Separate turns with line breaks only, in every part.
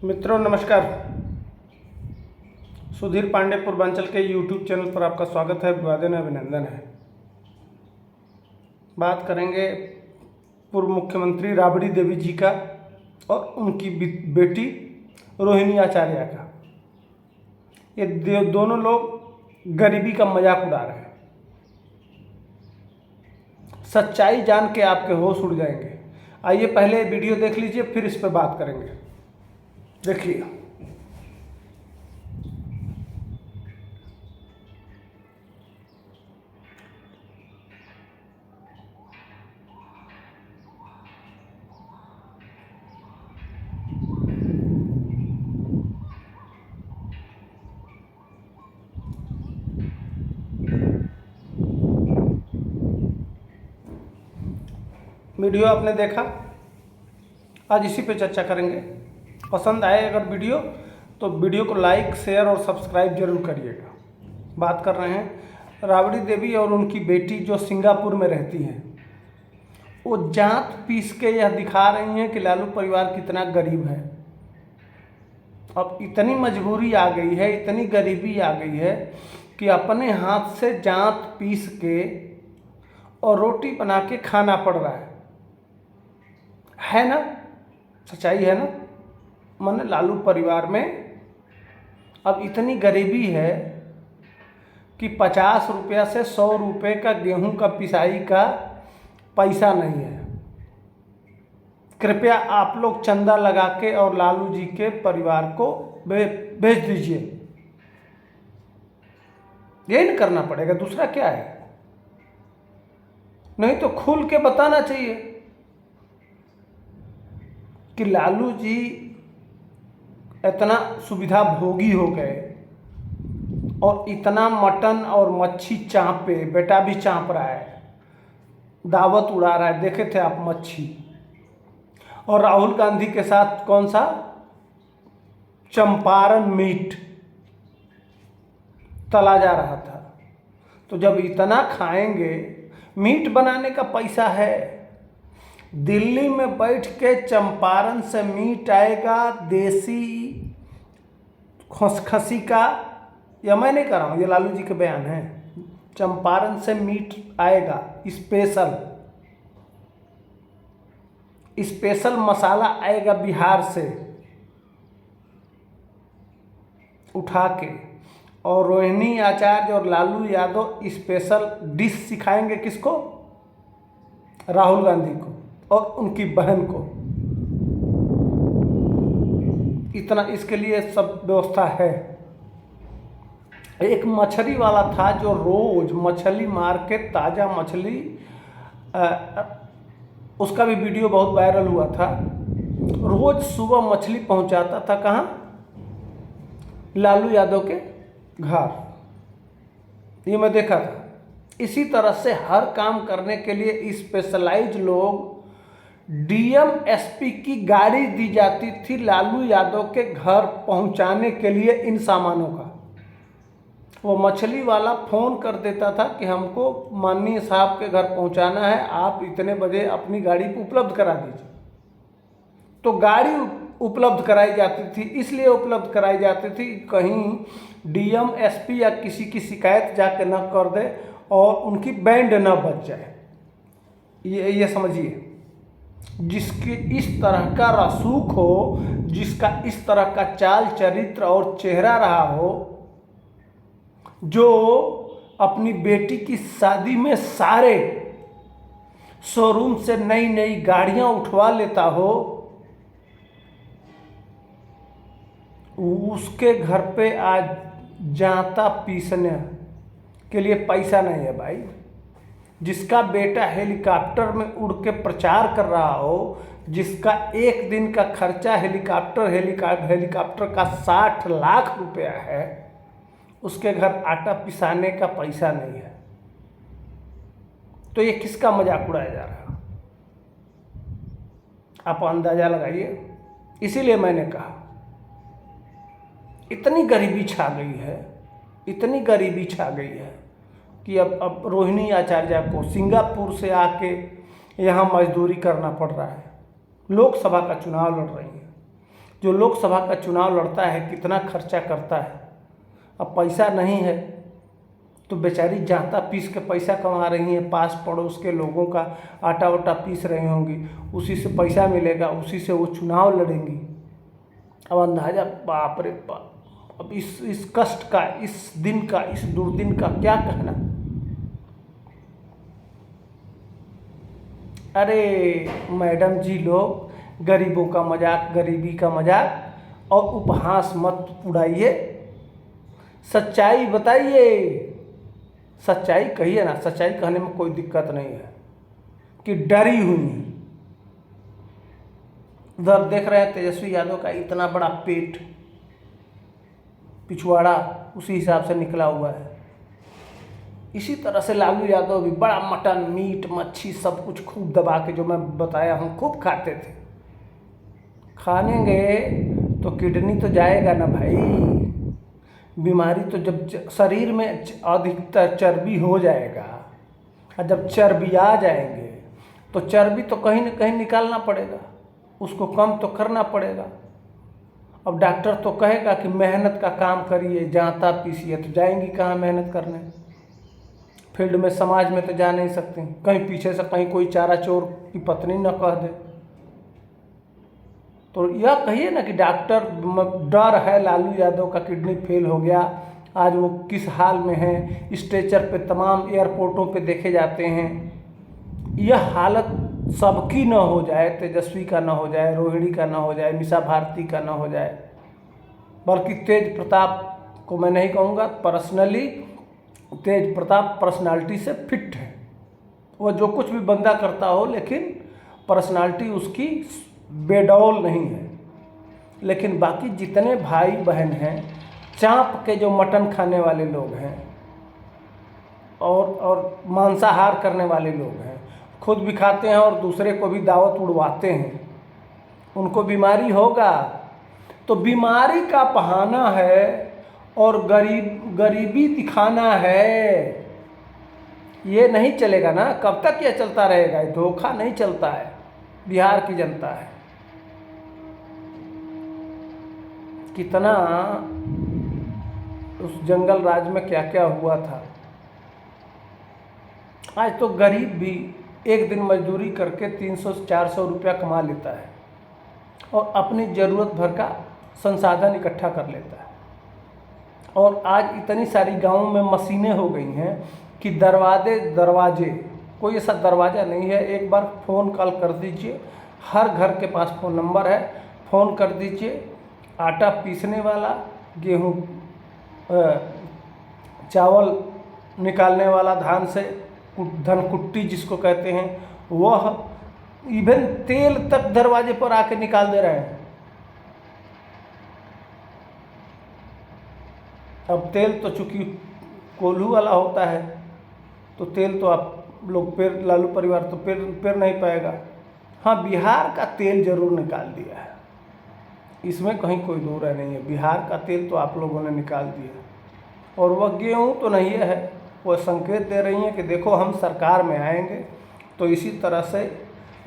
मित्रों नमस्कार। सुधीर पांडे पूर्वांचल के यूट्यूब चैनल पर आपका स्वागत है, अभिवादन है, अभिनंदन है। बात करेंगे पूर्व मुख्यमंत्री राबड़ी देवी जी का और उनकी बेटी रोहिणी आचार्य का। ये दोनों लोग गरीबी का मजाक उड़ा रहे हैं। सच्चाई जान के आपके होश उड़ जाएंगे। आइए पहले वीडियो देख लीजिए, फिर इस पर बात करेंगे। देखिए, वीडियो आपने देखा, आज इसी पे चर्चा करेंगे। पसंद आए अगर वीडियो तो वीडियो को लाइक, शेयर और सब्सक्राइब जरूर करिएगा। बात कर रहे हैं राबड़ी देवी और उनकी बेटी जो सिंगापुर में रहती हैं। वो जात पीस के यह दिखा रही हैं कि लालू परिवार कितना गरीब है। अब इतनी मजबूरी आ गई है, इतनी गरीबी आ गई है कि अपने हाथ से जात पीस के और रोटी बना के खाना पड़ रहा है ना? सच्चाई है ना? माने लालू परिवार में अब इतनी गरीबी है कि 50 रुपया से 100 रुपये का गेहूं का पिसाई का पैसा नहीं है। कृपया आप लोग चंदा लगा के और लालू जी के परिवार को भेज दीजिए। यही न करना पड़ेगा, दूसरा क्या है? नहीं तो खुल के बताना चाहिए कि लालू जी इतना सुविधा भोगी हो गए और इतना मटन और मच्छी चाँपे, बेटा भी चाँप रहा है, दावत उड़ा रहा है। देखे थे आप मच्छी। और राहुल गांधी के साथ कौन सा चंपारण मीट तला जा रहा था। तो जब इतना खाएंगे, मीट बनाने का पैसा है। दिल्ली में बैठ के चंपारण से मीट आएगा, देसी खसी का, या मैं नहीं कर रहा हूँ, ये लालू जी के बयान है। चंपारण से मीट आएगा, स्पेशल मसाला आएगा बिहार से उठा के, और रोहिणी आचार्य और लालू यादव स्पेशल डिश सिखाएंगे किसको? राहुल गांधी को और उनकी बहन को। इतना इसके लिए सब व्यवस्था है। एक मछली वाला था जो रोज मछली मार के ताज़ा मछली, उसका भी वीडियो बहुत वायरल हुआ था। रोज सुबह मछली पहुंचाता था कहाँ? लालू यादव के घर। ये मैं देखा था। इसी तरह से हर काम करने के लिए स्पेशलाइज लोग, डीएम एसपी की गाड़ी दी जाती थी लालू यादव के घर पहुंचाने के लिए इन सामानों का। वो मछली वाला फ़ोन कर देता था कि हमको माननीय साहब के घर पहुंचाना है, आप इतने बजे अपनी गाड़ी उपलब्ध करा दीजिए। तो गाड़ी उपलब्ध कराई जाती थी, इसलिए उपलब्ध कराई जाती थी कहीं डीएम एसपी या किसी की शिकायत जाके न कर दे और उनकी बैंड न बच जाए। ये समझिए, जिसकी इस तरह का रसूख हो, जिसका इस तरह का चाल चरित्र और चेहरा रहा हो, जो अपनी बेटी की शादी में सारे शोरूम से नई नई गाड़ियां उठवा लेता हो, उसके घर पे आज जाता पीसने के लिए पैसा नहीं है भाई। जिसका बेटा हेलीकॉप्टर में उड़ के प्रचार कर रहा हो, जिसका एक दिन का खर्चा हेलीकॉप्टर का 60 लाख रुपया है, उसके घर आटा पिसाने का पैसा नहीं है। तो ये किसका मजाक उड़ाया जा रहा है? आप अंदाजा लगाइए। इसीलिए मैंने कहा इतनी गरीबी छा गई है, इतनी गरीबी छा गई है कि अब रोहिणी आचार्य को सिंगापुर से आके यहाँ मजदूरी करना पड़ रहा है। लोकसभा का चुनाव लड़ रही है। जो लोकसभा का चुनाव लड़ता है कितना खर्चा करता है। अब पैसा नहीं है तो बेचारी जाता पीस के पैसा कमा रही हैं, पास पड़ोस के लोगों का आटा वाटा पीस रही होंगी, उसी से पैसा मिलेगा, उसी से वो चुनाव लड़ेंगी। अब अंदाजा, बाप रे बाप। अब इस कष्ट का, इस दिन का, इस दुर्दिन का क्या कहना। अरे मैडम जी, लोग गरीबों का मजाक, गरीबी का मजाक और उपहास मत उड़ाइए, सच्चाई बताइए। सच्चाई कहिए ना, सच्चाई कहने में कोई दिक्कत नहीं है कि डरी हुई है। उधर देख रहे हैं तेजस्वी यादव का इतना बड़ा पेट, पिछवाड़ा उसी हिसाब से निकला हुआ है। इसी तरह से लालू यादव भी बड़ा मटन, मीट, मच्छी सब कुछ खूब दबा के, जो मैं बताया हूँ, खूब खाते थे। खानेंगे तो किडनी तो जाएगा ना भाई। बीमारी तो जब शरीर में अधिकतर चर्बी हो जाएगा, और जब चर्बी आ जाएंगे तो चर्बी तो कहीं ना कहीं निकालना पड़ेगा, उसको कम तो करना पड़ेगा। अब डॉक्टर तो कहेगा कि मेहनत का काम करिए, जांता पीसिए, तो जाएंगी कहाँ मेहनत करने। फील्ड में, समाज में तो जा नहीं सकते, कहीं पीछे से कहीं कोई चारा चोर की पत्नी न कह दे। तो यह कहिए ना कि डॉक्टर डर है, लालू यादव का किडनी फेल हो गया, आज वो किस हाल में है, स्ट्रेचर पे तमाम एयरपोर्टों पे देखे जाते हैं। यह हालत सबकी न हो जाए, तेजस्वी का न हो जाए, रोहिणी का न हो जाए, मीसा भारती का न हो जाए। बल्कि तेज प्रताप को मैं नहीं कहूँगा, पर्सनली तेज प्रताप पर्सनालिटी से फिट है। वह जो कुछ भी बंदा करता हो, लेकिन पर्सनालिटी उसकी बेडौल नहीं है। लेकिन बाकी जितने भाई बहन हैं, चाँप के जो मटन खाने वाले लोग हैं और मांसाहार करने वाले लोग हैं, खुद भी खाते हैं और दूसरे को भी दावत उड़वाते हैं, उनको बीमारी होगा तो बीमारी का बहाना है और गरीबी दिखाना है। ये नहीं चलेगा ना। कब तक ये चलता रहेगा? धोखा नहीं चलता है। बिहार की जनता है, कितना उस जंगल राज में क्या क्या हुआ था। आज तो गरीब भी एक दिन मजदूरी करके 300-400 रुपया कमा लेता है और अपनी ज़रूरत भर का संसाधन इकट्ठा कर लेता है। और आज इतनी सारी गाँव में मशीनें हो गई हैं कि दरवाजे, कोई ऐसा दरवाज़ा नहीं है। एक बार फ़ोन कॉल कर दीजिए, हर घर के पास फ़ोन नंबर है, फ़ोन कर दीजिए, आटा पीसने वाला, गेहूँ चावल निकालने वाला, धान से धनकुट्टी जिसको कहते हैं, वह इवन तेल तक दरवाजे पर आके निकाल दे रहे हैं। अब तेल तो चूँकि कोल्हू वाला होता है, तो तेल तो आप लोग पेर, लालू परिवार तो पेर नहीं पाएगा। हाँ, बिहार का तेल जरूर निकाल दिया है, इसमें कहीं कोई दो राय नहीं है। बिहार का तेल तो आप लोगों ने निकाल दिया। और वह गेहूँ तो नहीं है, वह संकेत दे रही हैं कि देखो हम सरकार में आएंगे तो इसी तरह से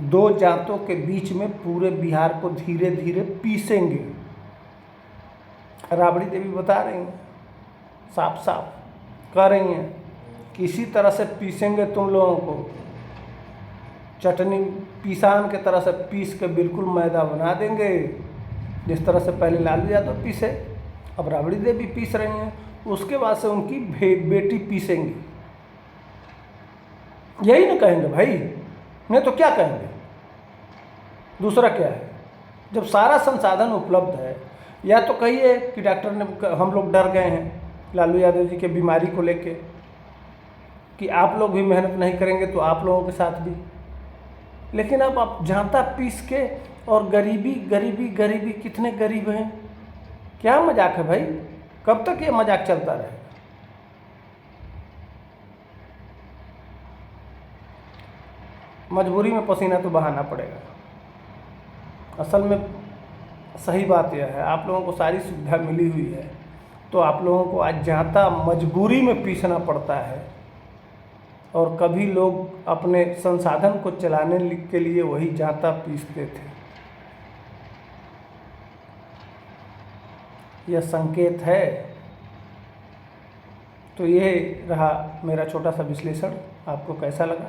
दो जातों के बीच में पूरे बिहार को धीरे धीरे पीसेंगे। राबड़ी देवी बता रही हैं, साफ साफ कह रही हैं कि इसी तरह से पीसेंगे तुम लोगों को, चटनी पिसान के तरह से पीस के बिल्कुल मैदा बना देंगे। जिस तरह से पहले लालू यादव पीसे, अब राबड़ी देवी पीस रही हैं, उसके बाद से उनकी बेटी पीसेंगी। यही ना कहेंगे भाई, नहीं तो क्या कहेंगे? दूसरा क्या है? जब सारा संसाधन उपलब्ध है, या तो कहिए कि डॉक्टर ने, हम लोग डर गए हैं लालू यादव जी के बीमारी को लेके कि आप लोग भी मेहनत नहीं करेंगे तो आप लोगों के साथ भी। लेकिन अब आप जांता पीस के और गरीबी गरीबी गरीबी, कितने गरीब हैं? क्या मजाक है भाई? कब तक ये मजाक चलता रहेगा? मजबूरी में पसीना तो बहाना पड़ेगा। असल में सही बात यह है, आप लोगों को सारी सुविधा मिली हुई है, तो आप लोगों को आज जांता मजबूरी में पीसना पड़ता है। और कभी लोग अपने संसाधन को चलाने के लिए वही जांता पीसते थे। यह संकेत है। तो ये रहा मेरा छोटा सा विश्लेषण। आपको कैसा लगा?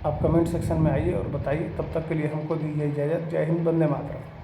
आप कमेंट सेक्शन में आइए और बताइए। तब तक के लिए हमको दीजिए इजाज़त। जय हिंद, वंदे मातरम।